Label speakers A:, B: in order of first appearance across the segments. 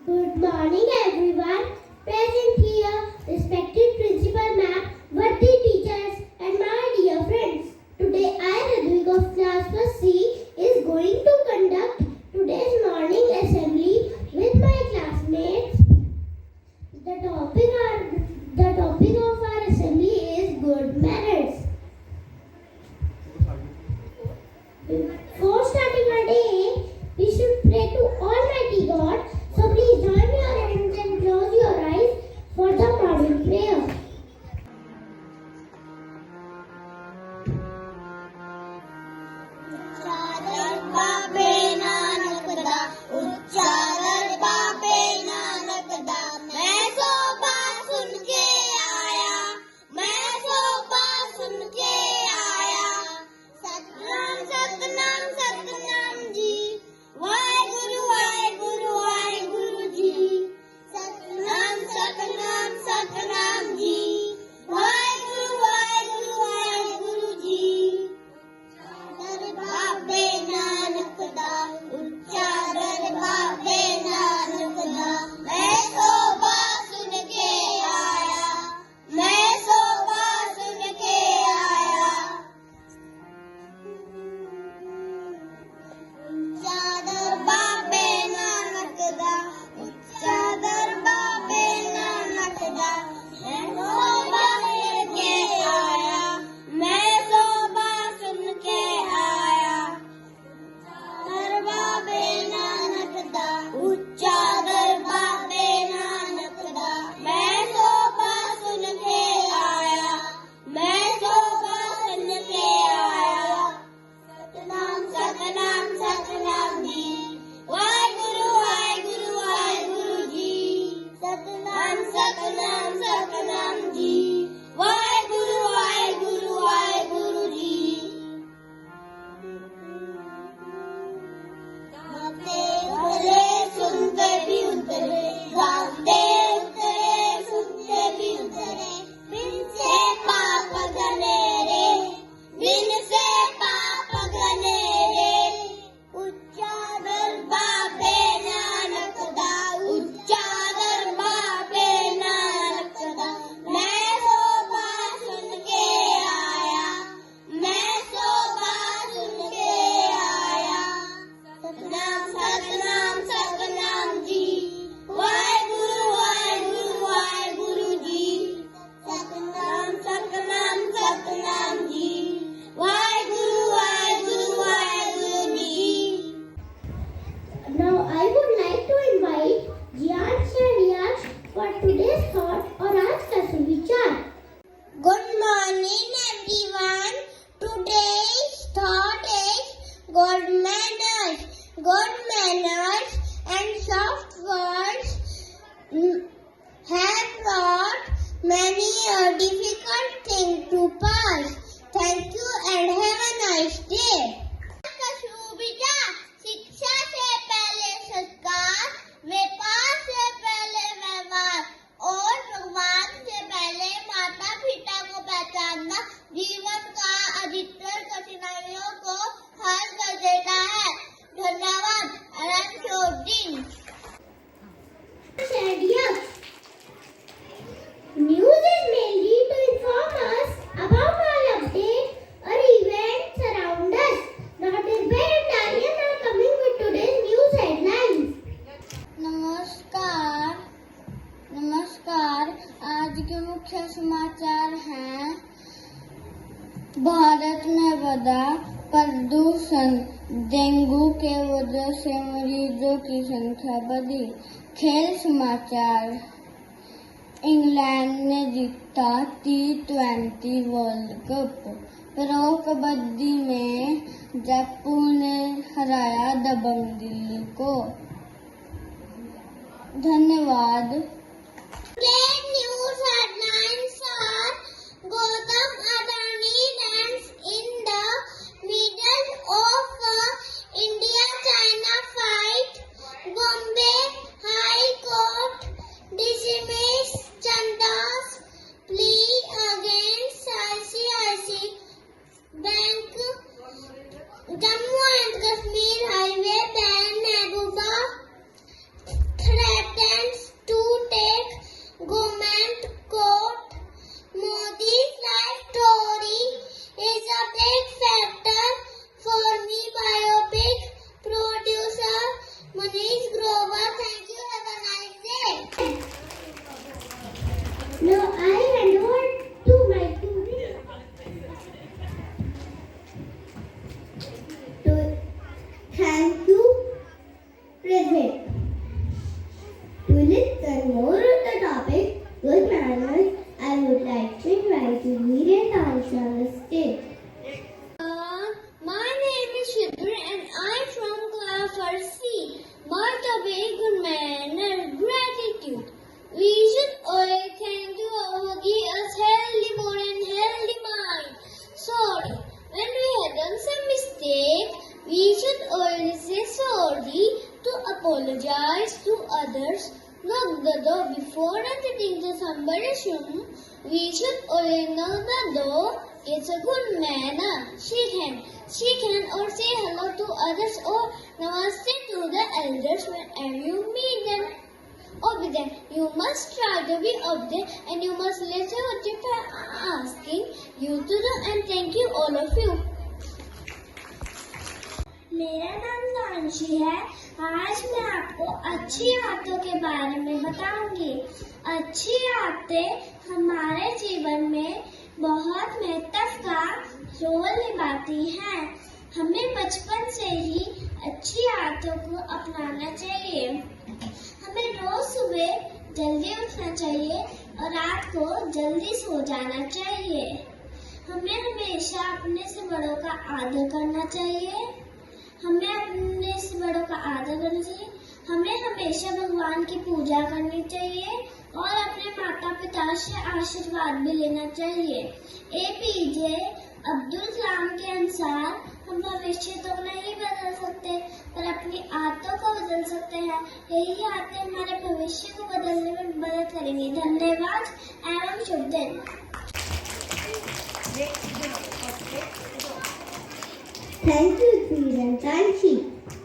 A: Good morning, everyone. Present here, respected principal ma'am, worthy teachers, and my dear friends. Today, I, Radhika of class 1C, is going to conduct today's morning assembly with my classmates. The topic of our assembly is good manners. Before starting our day, we should pray to Almighty God. So please join your hands and close your eyes for the morning prayer. Now I would like to invite Jiyansh and Yash for today's thought or aaj ka suvichar.
B: Good morning, everyone. Today's thought is good manners. Good manners and soft words have brought many a difficult thing to pass. Thank you and have a nice day. शिक्षा से पहले संस्कार, व्यापार से पहले व्यवहार और भगवान से पहले माता पिता को पहचानना जीवन का अधिकतर कठिनाइयों को हल कर देता है. धन्यवाद. आनंद शोधिन.
A: News is mainly to inform us about all updates or events around us. Now Dirbhay and Aryan are coming with today's news headlines.
B: नमस्कार. आज के मुख्य समाचार हैं. भारत में बढ़ा प्रदूषण, डेंगू के वजह से मरीजों की संख्या बढ़ी. खेल समाचार. इंग्लैंड ने जीता T20 world cup. Pro kabaddi में जयपुर ने हराया दबंग दिल्ली को. धन्यवाद. News headlines are Gautam Adani lands in the middle of India-China fight. Bombay High Court dismissed Chanda's plea against ICICI Bank. Jammu and Kashmir highway ban Mehbooba threatened apologize to others, knock the door before entering to somebody's room. We should only knock the door. It's a good manner. Shake hand or say hello to others or namaste to the elders whenever you meet them. Obedient. You must try to be obedient and you must listen what people are asking you to do, and thank you all of you. मेरा नाम साक्षी है। आज मैं आपको अच्छी आदतों के बारे में बताऊंगी। अच्छी आदतें हमारे जीवन में बहुत महत्व का रोल निभाती हैं। हमें बचपन से ही अच्छी आदतों को अपनाना चाहिए। हमें रोज सुबह जल्दी उठना चाहिए और रात को जल्दी सो जाना चाहिए। हमें हमेशा अपने से बड़ों का आदर करना चाहिए। हमें अपने से बड़ों का आदर करना चाहिए। हमें हमेशा भगवान की पूजा करनी चाहिए और अपने माता पिता से आशीर्वाद भी लेना चाहिए। एपीजे अब्दुल कलाम के अनुसार हम भविष्य तो नहीं बदल सकते पर अपनी आदतों को बदल सकते हैं। यही आदतें हमारे भविष्य को बदलने में मदद करेंगी। धन्यवाद एवं शुभ दिन।
A: Thank you, Sweet and Tanshi.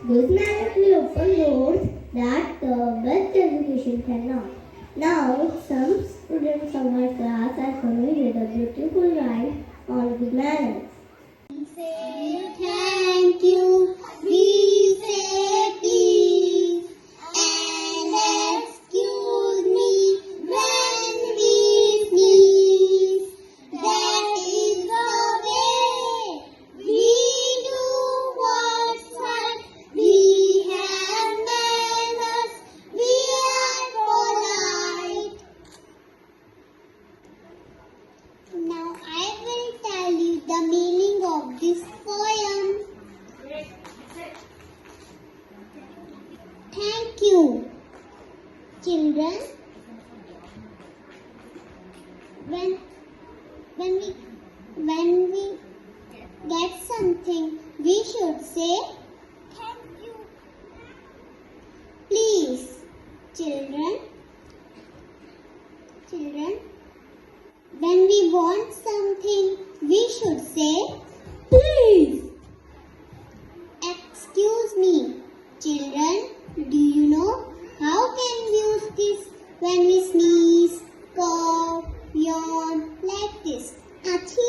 A: Those manners will open doors that the best education cannot. Now, some students of our class are coming with a beautiful rhyme on good manners.
B: Say thank you, we say please, and excuse me when we sneeze. That is the way we do what's right. We have manners, we are polite. Now I will tell you the meaning of this poem. Thank you, children. When we get something, we should say thank you. Please, children. When we want something, we should say please. Excuse me, children. Do you know how can we use this when we sneeze, cough, yawn like this? Achi,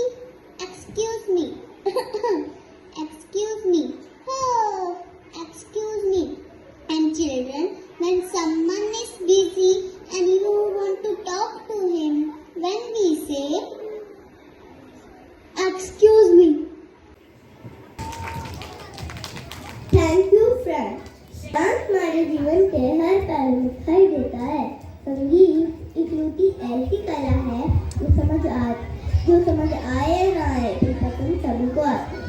B: excuse me. Excuse me. Oh, excuse me. And children, when someone is busy and you want to talk to him, when we say, excuse me.
A: Thank you, friend. Dance हमारे जीवन के हर पहलू में दिखाई देता है। संगीत इकलौती ऐसी कला है जो समझ आए या ना आए तो पसंद सभी को आती है।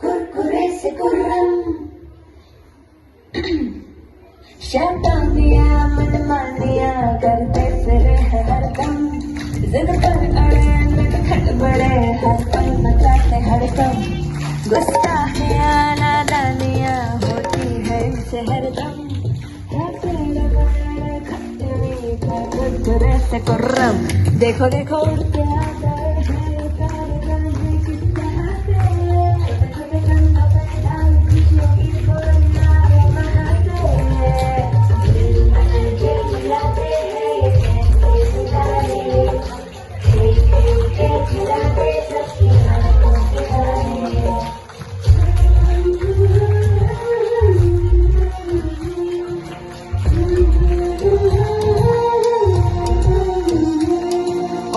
C: कुरकुरे से कुर्रम, शैतानिया मनमानिया करते फिरे हैं हरदम। जिद पर अड़े नटखट बड़े हर पल मचाते हरदम। गुस्सा है नादानिया होती है इनसे हरदम। कुरकुरे से कुर्रम, देखो देखो उड़ते आ गए हैं तारे गाने की चाह से। छोटे कंधों पे डाल खुशियों की कोरनाए मनाते हैं। चिल्लाते हैं ये कैसे सितारे, चिल्लाते सबकी आंखों के तारे।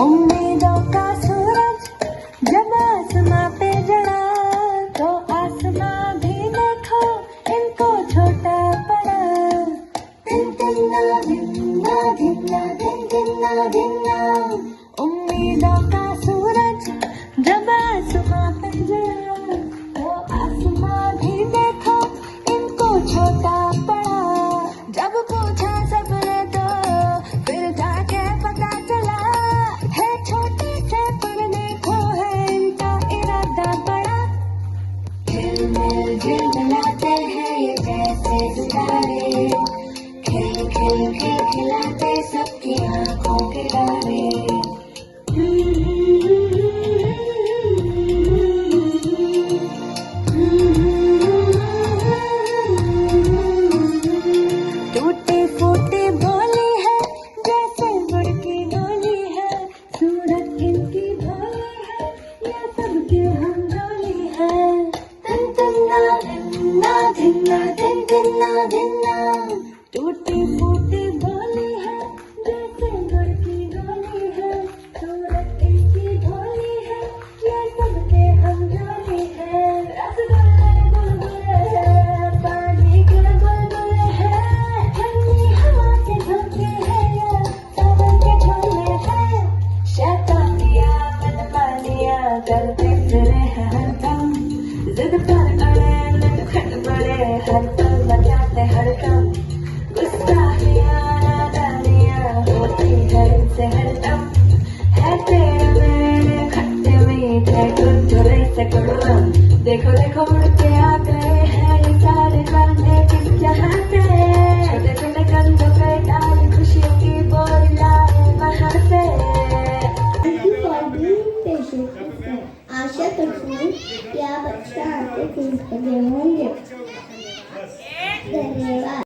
C: उम्मीदों का सूरज जब आसमां पे जड़ा तो आसमां भी देखो इनको छोटा पड़ा। दिन दिन्ना दिन्ना दिन्ना दिन दिन्ना दिन्ना। उम्मीदों का सूरज जब आसमां पे जड़ा तो आसमां भी देखो इनको छोटा पड़ा। जब पूछा सबने तो फिर जाके पता चला है छोटे से पर देखो है इनका इरादा बड़ा। झिलमिल झिलमिलाते हैं ये कैसे सितारे। धिन्ना धिन धिन्ना धिन्ना टूटी फूटी बोली है जैसे गुड़ की गोली है सूरत इसकी भोली है ये सबके हम जोली है रसगुल्ले बुलबुले है पानी के बुलबुले है ठंडी हवा के झोंके है ये सावन के झोले है शैतानिया मनमानिया करते फिरे हैं हरदम जिद पर अड़े नटखट बड़े हर पल मचाते हरदम गुस्साखियाँ नादानियाँ होती है इनसे हरदम है तेरे मेरे खट्टे मीठे गुरगुरे से कड़वा देखो देखो उड़ के आ गए हैं ये सारे गाने किस जहाँ से छोटे छोटे कंधों पे डाल खुशियों की बोल लाए वहाँ से
A: Thank you for being patient with me. आशा करती हूँ कि आप अच्छा आते सीखते होंगे। धन्यवाद।